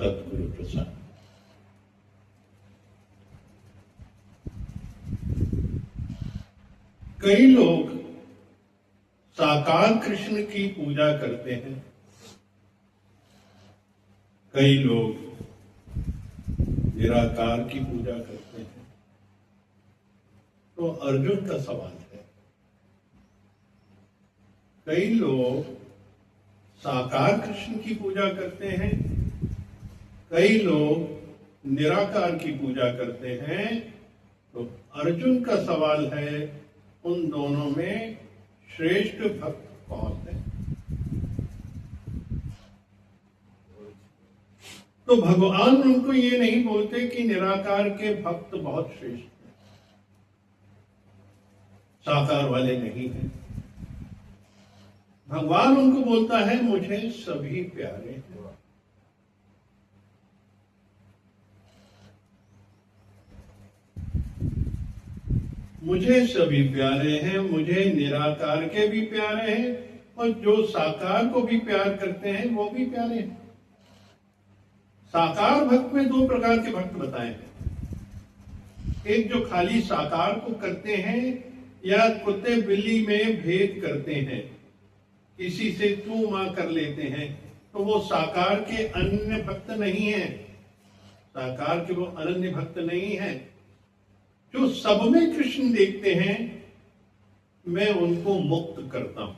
सद्गुरु प्रसाद। कई लोग साकार कृष्ण की पूजा करते हैं, कई लोग निराकार की पूजा करते हैं। तो अर्जुन का सवाल है, कई लोग साकार कृष्ण की पूजा करते हैं, कई लोग निराकार की पूजा करते हैं। तो अर्जुन का सवाल है, उन दोनों में श्रेष्ठ भक्त कौन है? तो भगवान उनको ये नहीं बोलते कि निराकार के भक्त बहुत श्रेष्ठ हैं, साकार वाले नहीं हैं। भगवान उनको बोलता है, मुझे सभी प्यारे हैं। मुझे सभी प्यारे हैं, मुझे निराकार के भी प्यारे हैं और जो साकार को भी प्यार करते हैं वो भी प्यारे हैं। साकार भक्त में दो प्रकार के भक्त बताए हैं। एक जो खाली साकार को करते हैं या कुत्ते बिल्ली में भेद करते हैं, किसी से तू मां कर लेते हैं, तो वो साकार के अनन्य भक्त नहीं है। साकार के वो अनन्य भक्त नहीं है। जो सब में कृष्ण देखते हैं, मैं उनको मुक्त करता हूं,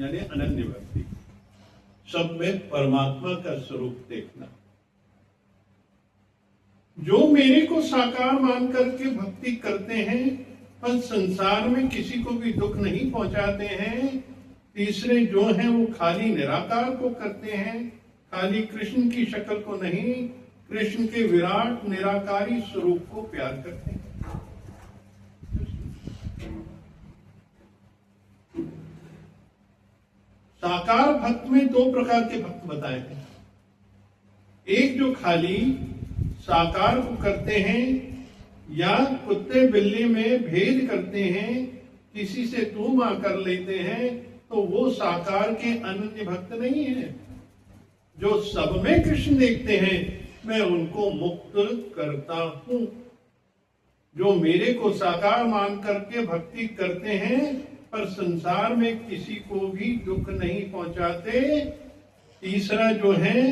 यानी अनन्य भक्ति, सब में परमात्मा का स्वरूप देखना। जो मेरे को साकार मान करके भक्ति करते हैं पर संसार में किसी को भी दुख नहीं पहुंचाते हैं। तीसरे जो हैं वो खाली निराकार को करते हैं, खाली कृष्ण की शक्ल को नहीं, कृष्ण के विराट निराकारी स्वरूप को प्यार करते हैं। साकार भक्त में दो प्रकार के भक्त बताए हैं। एक जो खाली साकार को करते हैं या कुत्ते बिल्ली में भेद करते हैं, किसी से तू मां कर लेते हैं, तो वो साकार के अनन्य भक्त नहीं है। जो सब में कृष्ण देखते हैं, मैं उनको मुक्त करता हूं। जो मेरे को साकार मान करके भक्ति करते हैं पर संसार में किसी को भी दुख नहीं पहुंचाते। तीसरा जो है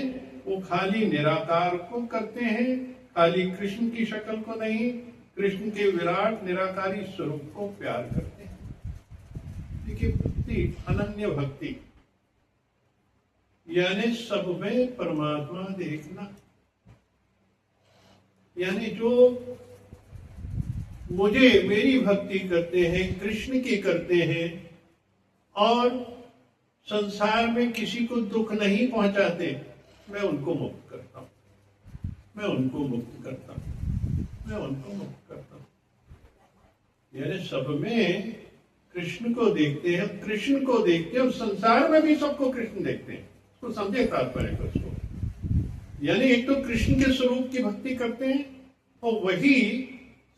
वो खाली निराकार को करते हैं, खाली कृष्ण की शक्ल को नहीं, कृष्ण के विराट निराकारी स्वरूप को प्यार करते हैं। देखिए, भक्ति, अनन्य भक्ति यानी सब में परमात्मा देखना। यानी जो मुझे मेरी भक्ति करते हैं, कृष्ण की करते हैं और संसार में किसी को दुख नहीं पहुंचाते, मैं उनको मुक्त करता हूं, मैं उनको मुक्त करता हूं, मैं उनको मुक्त करता हूं। यानी सब में कृष्ण को देखते हैं, कृष्ण को देखते हैं और संसार में भी सबको कृष्ण देखते हैं। तो समझे तात्पर्य को उसको। यानी एक तो कृष्ण के स्वरूप की भक्ति करते हैं और वही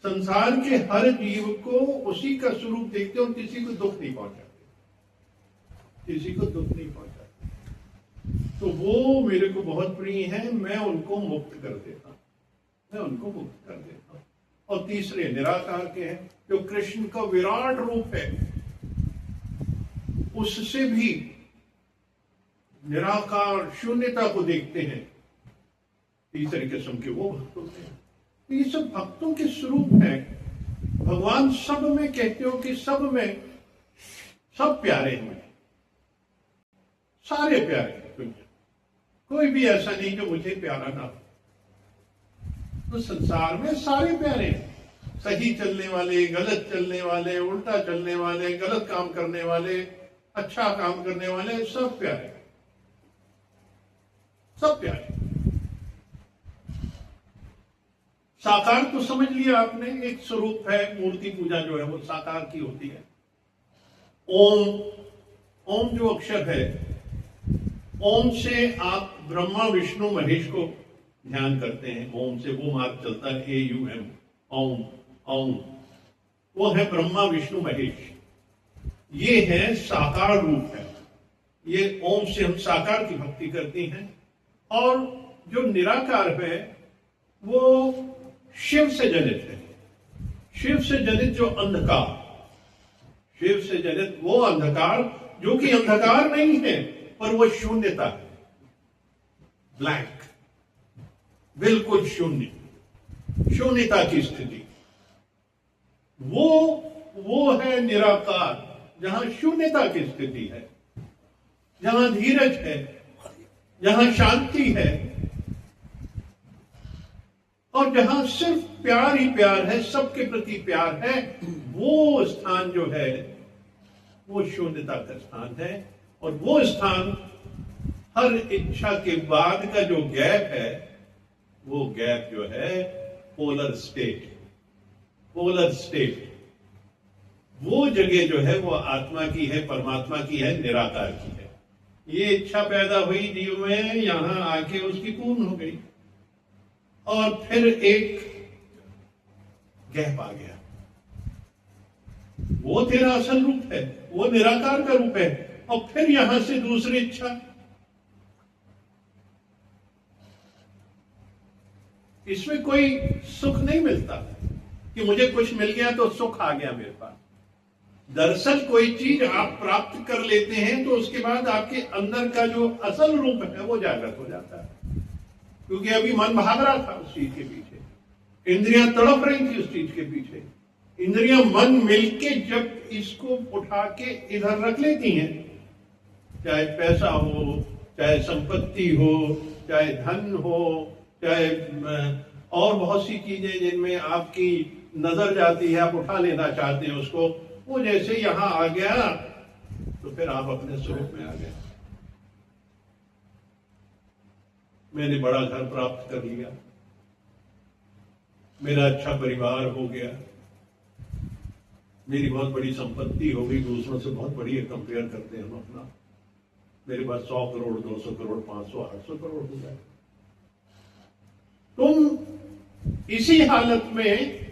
संसार के हर जीव को उसी का स्वरूप देखते हैं और किसी को दुख नहीं पहुंचाते, किसी को दुख नहीं पहुंचाते। तो वो मेरे को बहुत प्रिय है, मैं उनको मुक्त कर देता हूं, मैं उनको मुक्त कर देता हूं। और तीसरे निराकार के हैं, जो कृष्ण का विराट रूप है, उससे भी निराकार शून्यता को देखते हैं। तीसरे किस्म के वो भक्त होते हैं। ये सब भक्तों के स्वरूप है। भगवान सब में कहते हो कि सब में सब प्यारे हैं, सारे प्यारे हैं, कोई भी ऐसा नहीं जो मुझे प्यारा ना हो। तो संसार में सारे प्यारे हैं, सही चलने वाले, गलत चलने वाले, उल्टा चलने वाले, गलत काम करने वाले, अच्छा काम करने वाले, सब प्यारे, सब प्यारे। साकार तो समझ लिया आपने, एक स्वरूप है, मूर्ति पूजा जो है वो साकार की होती है। ओम, ओम जो अक्षर है, ओम से आप ब्रह्मा विष्णु महेश को ध्यान करते हैं। ओम से वो मार्ग चलता है, AUM, ओम, ओम, वो है ब्रह्मा विष्णु महेश। ये है साकार रूप है। ये ओम से हम साकार की भक्ति करते हैं और जो निराकार है वो शिव से जनित है। शिव से जनित जो अंधकार, शिव से जनित वो अंधकार जो कि अंधकार नहीं है पर वो शून्यता है, ब्लैंक, बिल्कुल शून्य, शून्यता की स्थिति, वो है निराकार, जहां शून्यता की स्थिति है, जहां धीरज है, जहां शांति है और जहां सिर्फ प्यार ही प्यार है, सबके प्रति प्यार है। वो स्थान जो है वो शून्यता का स्थान है। और वो स्थान हर इच्छा के बाद का जो गैप है, वो गैप जो है पोलर स्टेट, पोलर स्टेट, वो जगह जो है वो आत्मा की है, परमात्मा की है, निराकार की है। ये इच्छा पैदा हुई जीव में, यहां आके उसकी पूर्ण हो गई और फिर एक गैप आ गया। वो तेरा असल रूप है, वो निराकार का रूप है, और फिर यहां से दूसरी इच्छा। इसमें कोई सुख नहीं मिलता कि मुझे कुछ मिल गया तो सुख आ गया मेरे पास। दरअसल कोई चीज आप प्राप्त कर लेते हैं तो उसके बाद आपके अंदर का जो असल रूप है वो जागृत हो जाता है, क्योंकि अभी मन भाग रहा था उस चीज के पीछे, इंद्रियां तड़प रही थी उस चीज के पीछे। इंद्रियां मन मिलके जब इसको उठा के इधर रख लेती हैं, चाहे पैसा हो, चाहे संपत्ति हो, चाहे धन हो, चाहे और बहुत सी चीजें जिनमें आपकी नजर जाती है, आप उठा लेना चाहते हैं उसको, वो जैसे यहां आ गया तो फिर आप अपने स्वरूप में आ गए। मैंने बड़ा घर प्राप्त कर लिया, मेरा अच्छा परिवार हो गया, मेरी बहुत बड़ी संपत्ति हो गई, दूसरों से बहुत बड़ी कंपेयर करते हैं हम अपना, मेरे पास 100 करोड़, 200 करोड़, 500, 800 करोड़ हो जाए। तुम इसी हालत में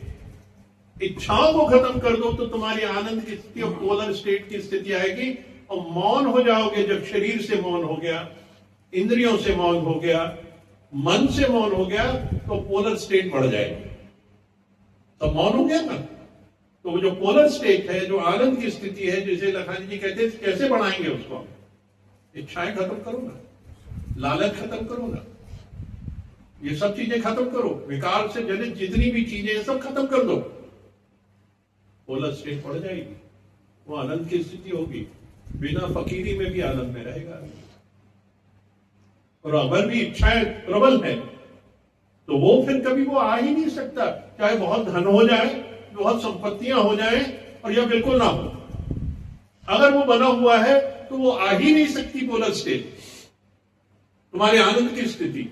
इच्छाओं को खत्म कर दो तो तुम्हारी आनंद की स्थिति और पोलर स्टेट की स्थिति आएगी, और मौन हो जाओगे। जब शरीर से मौन हो गया, इंद्रियों से मौन हो गया, मन से मौन हो गया, तो पोलर स्टेट बढ़ जाएगी। तो मौन हो गया ना, तो वो जो पोलर स्टेट है, जो आनंद की स्थिति है, जिसे लखानी जी कहते हैं, कैसे बढ़ाएंगे उसको? इच्छाएं खत्म करो ना, लालच खत्म करो ना, ये सब चीजें खत्म करो, विकार से जनित जितनी भी चीजें हैं सब खत्म कर दो, पोलर स्टेट बढ़ जाएगी, वो आनंद की स्थिति होगी। बिना फकीरी में भी आनंद में रहेगा। और अगर भी इच्छाएं प्रबल है तो वो फिर कभी वो आ ही नहीं सकता, चाहे बहुत धन हो जाए, बहुत संपत्तियां हो जाए, और यह बिल्कुल ना हो। अगर वो बना हुआ है तो वो आ ही नहीं सकती पोलर स्टेट। तुम्हारे आनंद की स्थिति,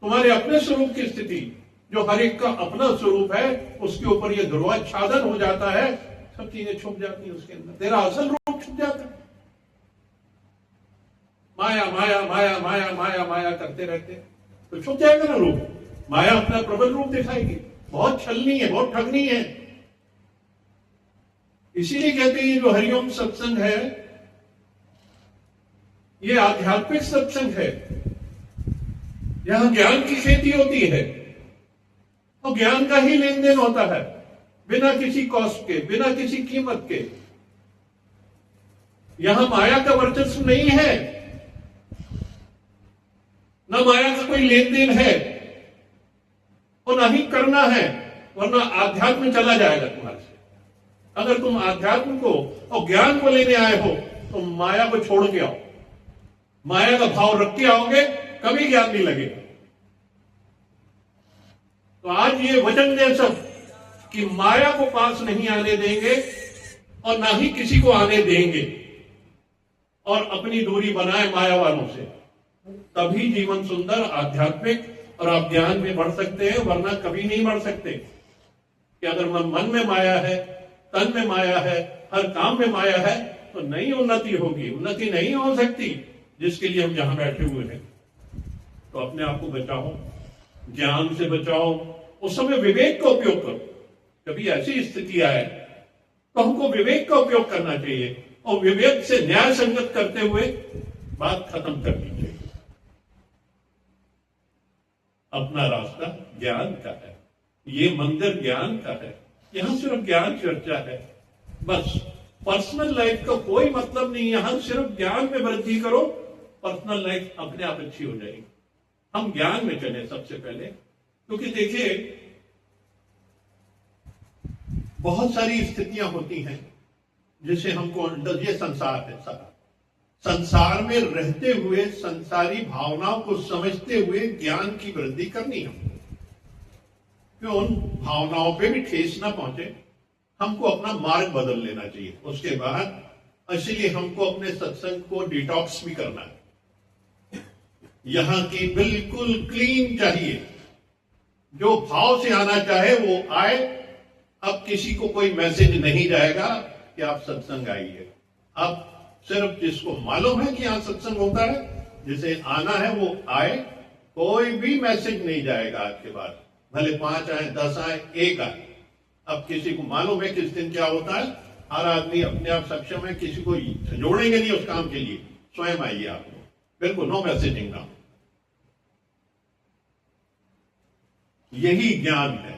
तुम्हारे अपने स्वरूप की स्थिति, जो हर एक का अपना स्वरूप है, उसके ऊपर ये ध्रुवाच्छादन हो जाता है, सब चीजें छुप जाती हैं उसके अंदर, तेरा असल रूप छुप जाता है। माया माया माया माया माया माया करते रहते तो छुप जाएगा ना रूप। माया अपना प्रबल रूप दिखाएगी, बहुत छलनी है, बहुत ठगनी है। इसीलिए कहते हैं ये जो हरिओम सत्संग है, ये आध्यात्मिक सत्संग है, यहां ज्ञान की खेती होती है और ज्ञान का ही लेन देन होता है, बिना किसी कॉस्ट के, बिना किसी कीमत के। यहां माया का वर्चस्व नहीं है, न माया का कोई लेन देन है और न ही करना है, वरना आध्यात्म चला जाएगा तुम्हारे से। अगर तुम आध्यात्म को और ज्ञान को लेने आए हो तो माया को छोड़ के आओ, माया का भाव रख के आओगे, कभी ज्ञान नहीं लगेगा। तो आज ये वचन दे सब कि माया को पास नहीं आने देंगे और ना ही किसी को आने देंगे, और अपनी दूरी बनाए माया वालों से, तभी जीवन सुंदर, आध्यात्मिक और आप ज्ञान में बढ़ सकते हैं, वरना कभी नहीं बढ़ सकते। कि अगर मन में माया है, तन में माया है, हर काम में माया है, तो नहीं उन्नति होगी, उन्नति नहीं हो सकती, जिसके लिए हम यहां बैठे हुए हैं। तो अपने आप को बचाओ, ज्ञान से बचाओ, उस समय विवेक का उपयोग करो। कभी ऐसी स्थिति आए तो हमको विवेक का उपयोग करना चाहिए, और विवेक से न्याय संगत करते हुए बात खत्म करनी चाहिए। अपना रास्ता ज्ञान का है, ये मंदिर ज्ञान का है, यहां सिर्फ ज्ञान चर्चा है। बस पर्सनल लाइफ का कोई मतलब नहीं, यहां सिर्फ ज्ञान में वृद्धि करो, पर्सनल लाइफ अपने आप अच्छी हो जाएगी। हम ज्ञान में चले सबसे पहले, क्योंकि देखिए बहुत सारी स्थितियां होती हैं जिसे हमको, ये संसार है सारा, संसार में रहते हुए संसारी भावनाओं को समझते हुए ज्ञान की वृद्धि करनी है। कि उन भावनाओं पे भी ठेस ना पहुंचे, हमको अपना मार्ग बदल लेना चाहिए। उसके बाद इसलिए हमको अपने सत्संग को डिटॉक्स भी करना है। यहां की बिल्कुल क्लीन चाहिए, जो भाव से आना चाहे वो आए। अब किसी को कोई मैसेज नहीं जाएगा कि आप सत्संग आइए। अब सिर्फ जिसको मालूम है कि यहां सत्संग होता है, जिसे आना है वो आए, कोई भी मैसेज नहीं जाएगा आज के बाद, भले 5 आए 10 आए 1 आए। अब किसी को मालूम है किस दिन क्या होता है, हर आदमी अपने आप सक्षम है, किसी को जोड़ेंगे नहीं उस काम के लिए, स्वयं आइए आप, बिल्कुल नो मैसेजिंग ना। यही ज्ञान है,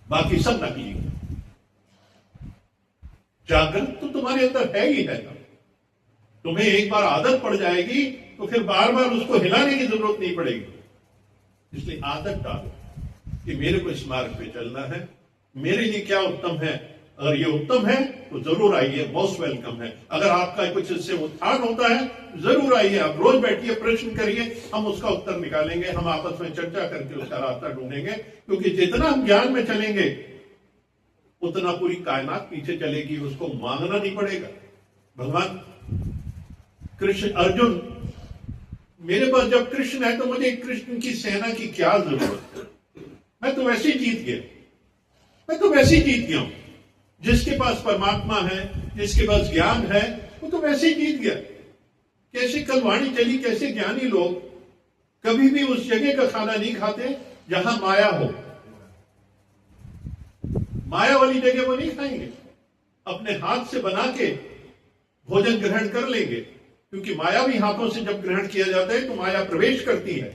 बाकी सब नकली है। जागृत तो तुम्हारे अंदर है ही है ना, तुम्हें एक बार आदत पड़ जाएगी तो फिर बार बार उसको हिलाने की जरूरत नहीं पड़ेगी। इसलिए आदत डालो कि मेरे को इस मार्ग पे चलना है, मेरे लिए क्या उत्तम है, अगर ये उत्तम है तो जरूर आइए, मोस्ट वेलकम है। अगर आपका कुछ इससे उत्थान होता है जरूर आइए, आप रोज बैठिए, प्रश्न करिए, हम उसका उत्तर निकालेंगे, हम आपस में चर्चा करके उसका रास्ता ढूंढेंगे। क्योंकि जितना हम ज्ञान में चलेंगे उतना पूरी कायनात पीछे चलेगी, उसको मांगना नहीं पड़ेगा। भगवान कृष्ण, अर्जुन, मेरे पास जब कृष्ण है तो मुझे कृष्ण की सेना की क्या जरूरत है, मैं तो वैसे ही जीत गया, मैं तो वैसे ही जीत गया हूं। जिसके पास परमात्मा है, जिसके पास ज्ञान है, वो तो वैसे ही जीत गया। कैसे कल वाणी चली, कैसे ज्ञानी लोग कभी भी उस जगह का खाना नहीं खाते जहां माया हो, माया वाली जगह वो नहीं खाएंगे, अपने हाथ से बना के भोजन ग्रहण कर लेंगे। क्योंकि माया भी हाथों से जब ग्रहण किया जाता है तो माया प्रवेश करती है।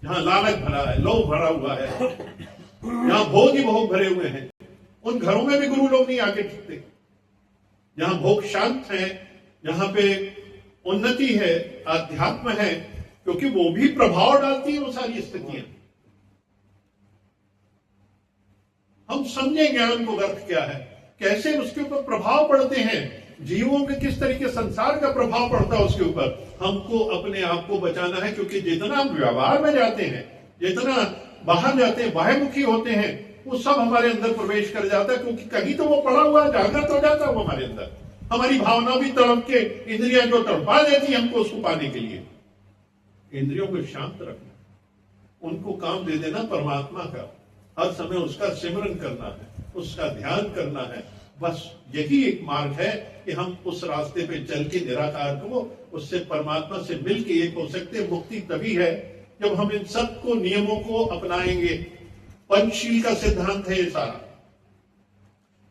जहां लालच भरा है, लोभ भरा हुआ है, जहां भोग ही भोग भरे हुए हैं, उन घरों में भी गुरु लोग नहीं आके टिकते। जहां भोग शांत है, जहां पे उन्नति है, आध्यात्म है, क्योंकि वो भी प्रभाव डालती है वो सारी स्थितियां। हम समझे ज्ञान को अर्थ क्या है, कैसे उसके ऊपर प्रभाव पड़ते हैं, जीवों में किस तरीके संसार का प्रभाव पड़ता है उसके ऊपर। हमको अपने आप को बचाना है, क्योंकि जितना हम व्यवहार में जाते हैं, जितना बाहर जाते हैं, बाह्यमुखी होते हैं, वो सब हमारे अंदर प्रवेश कर जाता है। क्योंकि कहीं तो वो पड़ा हुआ जागृत हो जाता है वो हमारे अंदर। हमारी भावना भी तड़प के, इंद्रियां जो तड़पा देती है हमको उसको पाने के लिए, इंद्रियों को शांत रखना, उनको काम दे देना परमात्मा का, हर समय उसका सिमरन करना है, उसका ध्यान करना है। बस यही एक मार्ग है कि हम उस रास्ते पे चल के निराकार को, उससे परमात्मा से मिल के एक हो सकते हैं। मुक्ति तभी है जब हम इन सबको नियमों को अपनाएंगे। पंचशील का सिद्धांत है ये सारा।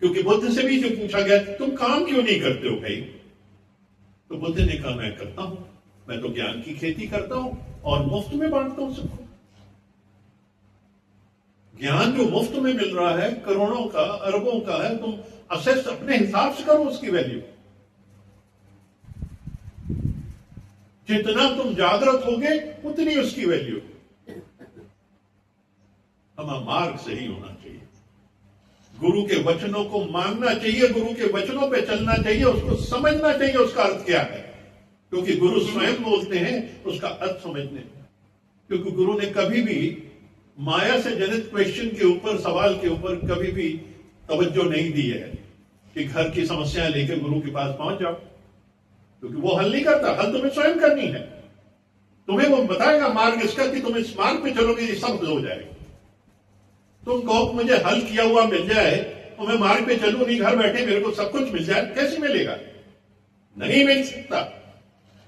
क्योंकि बुद्ध से भी जो पूछा गया तुम काम क्यों नहीं करते हो भाई, तो बुद्ध ने कहा मैं करता हूं, मैं तो ज्ञान की खेती करता हूं और मुफ्त में बांटता हूं सबको। ज्ञान जो मुफ्त में मिल रहा है, करोड़ों का, अरबों का है, तुम असेस अपने हिसाब से करो उसकी वैल्यू। जितना तुम जागृत होगे उतनी उसकी वैल्यू। हमारा मार्ग सही होना चाहिए, गुरु के वचनों को मानना चाहिए, गुरु के वचनों पे चलना चाहिए, उसको समझना चाहिए उसका अर्थ क्या है। क्योंकि गुरु स्वयं बोलते हैं उसका अर्थ समझने में। क्योंकि गुरु ने कभी भी माया से जनित क्वेश्चन के ऊपर, सवाल के ऊपर कभी भी तवज्जो नहीं दी है कि घर की समस्याएं लेकर गुरु के पास पहुंच जाओ। क्योंकि वो हल नहीं करता, हल तुम्हें स्वयं करनी है। तुम्हें वो बताएगा मार्ग इसका कि तुम इस मार्ग पे चलोगे ये सब हल हो जाएगा। तुम कहो मुझे हल किया हुआ मिल जाए तो मैं मार्ग पे चलूं, नहीं घर बैठे मेरे को सब कुछ मिल जाए, कैसे मिलेगा? नहीं मिल सकता।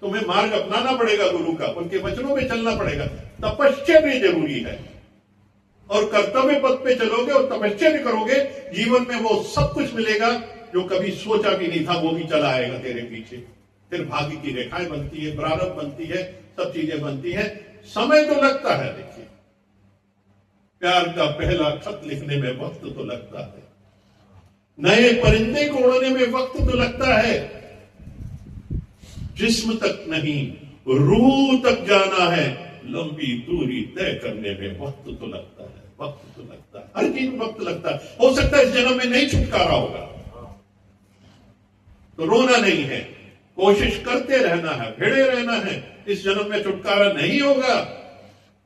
तुम्हें मार्ग अपनाना पड़ेगा गुरु का, उनके वचनों पे चलना पड़ेगा। तपस्या भी जरूरी है, और कर्तव्य पथ पे चलोगे और तपस्या भी करोगे, जीवन में वो सब कुछ मिलेगा जो कभी सोचा भी नहीं था, वो भी चला आएगा तेरे पीछे। फिर भाग्य की रेखाएं बनती है, प्रारब्ध बनती है, सब चीजें बनती है। समय तो लगता है। देखिए, प्यार का पहला खत लिखने में वक्त तो लगता है, नए परिंदे को उड़ने में वक्त तो लगता है, जिस्म तक नहीं रूह तक जाना है, लंबी दूरी तय करने में वक्त तो लगता है, वक्त तो लगता है, हर चीज में वक्त लगता है। हो सकता है इस जन्म में नहीं छुटकारा होगा, तो रोना नहीं है, कोशिश करते रहना है, भिड़े रहना है। इस जन्म में छुटकारा नहीं होगा।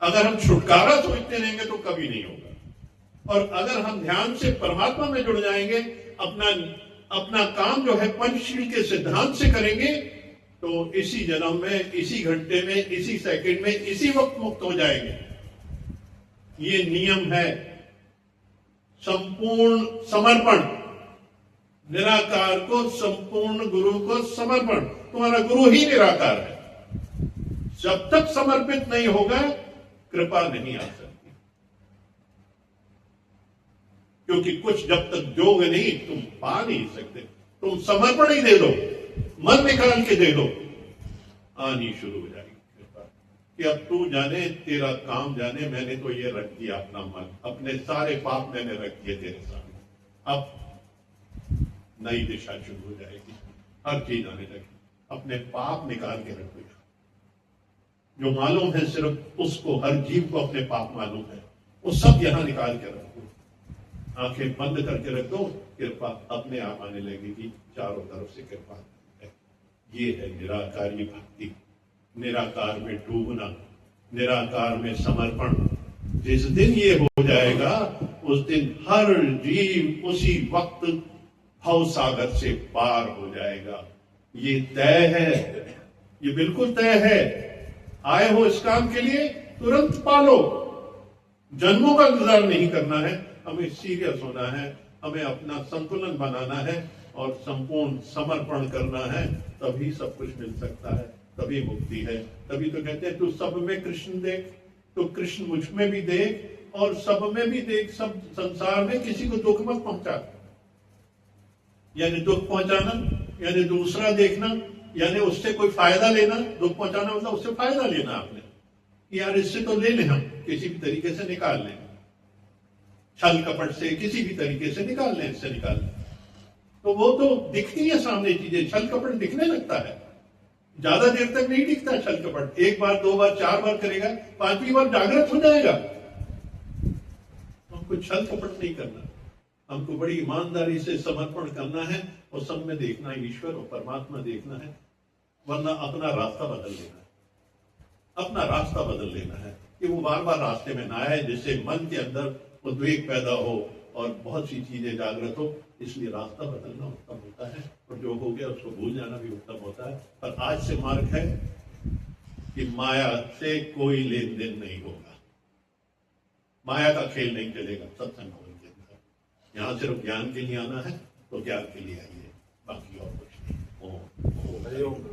अगर हम छुटकारा सोचते रहेंगे तो कभी नहीं होगा। और अगर हम ध्यान से परमात्मा में जुड़ जाएंगे, अपना काम जो है पंचशील के सिद्धांत से करेंगे, तो इसी जन्म में, इसी घंटे में, इसी सेकंड में, इसी वक्त मुक्त हो जाएंगे। ये नियम है संपूर्ण समर्पण, निराकार को संपूर्ण गुरु को समर्पण। तुम्हारा गुरु ही निराकार है। जब तक समर्पित नहीं होगा, कृपा नहीं आ सकती, क्योंकि कुछ जब तक दोगे नहीं तुम पा नहीं सकते। तुम समर्पण ही दे दो, मन निकाल के दे दो, आनी शुरू हो जाएगी कृपा कि अब तू जाने, तेरा काम जाने। मैंने तो ये रख दिया अपना मन, अपने सारे पाप मैंने रख दिए तेरे सामने। अब नई दिशा शुरू हो जाएगी, हर चीज आने लगी। अपने पाप निकाल के रखो, जो मालूम है सिर्फ उसको, हर जीव को अपने पाप मालूम है, वो सब यहां निकाल के रखो। आंखें बंद करके रख दो, कृपा अपने आप आने लगेगी, चारों तरफ से कृपा है। ये है निराकारी भक्ति, निराकार में डूबना, निराकार में समर्पण। जिस दिन ये हो जाएगा, उस दिन हर जीव उसी वक्त भव सागर से पार हो जाएगा। ये तय है, ये बिल्कुल तय है। आए हो इस काम के लिए, तुरंत पालो। जन्मों का इंतजार नहीं करना है, हमें सीरियस होना है, हमें अपना संतुलन बनाना है और संपूर्ण समर्पण करना है, तभी सब कुछ मिल सकता है, तभी मुक्ति है। तभी तो कहते हैं तू सब में कृष्ण देख, तो कृष्ण मुझ में भी देख और सब में भी देख। सब संसार में किसी को दुख मत पहुंचा, यानी दुख पहुंचाना यानी दूसरा देखना, यानी उससे कोई फायदा लेना। दुख पहुंचाना मतलब उससे फायदा लेना आपने, यार इससे तो ले लें, हम किसी भी तरीके से निकाल लें, छल कपट से किसी भी तरीके से निकाल लें, इससे निकाल लें। तो वो तो दिखती है सामने चीजें, छल कपट दिखने लगता है, ज्यादा देर तक नहीं दिखता छल कपट। एक बार, दो बार, चार बार करेगा, पांचवी बार जागृत हो जाएगा। हमको छल कपट नहीं करना, हमको बड़ी ईमानदारी से समर्पण करना है और सब में देखना है ईश्वर और परमात्मा देखना है, वरना अपना रास्ता बदल लेना है। अपना रास्ता बदल लेना है कि वो बार बार रास्ते में ना आए, जिससे मन के अंदर उद्वेग पैदा हो और बहुत सी चीजें जागृत हो। इसलिए रास्ता बदलना उत्तम होता है, और जो हो गया उसको भूल जाना भी उत्तम होता है। पर आज से मार्ग है कि माया से कोई लेन देन नहीं होगा, माया का खेल नहीं चलेगा सत्संग होने के अंदर। यहाँ सिर्फ ज्ञान के लिए आना है, तो ज्ञान के लिए आइए, बाकी और कुछ नहीं। ओम।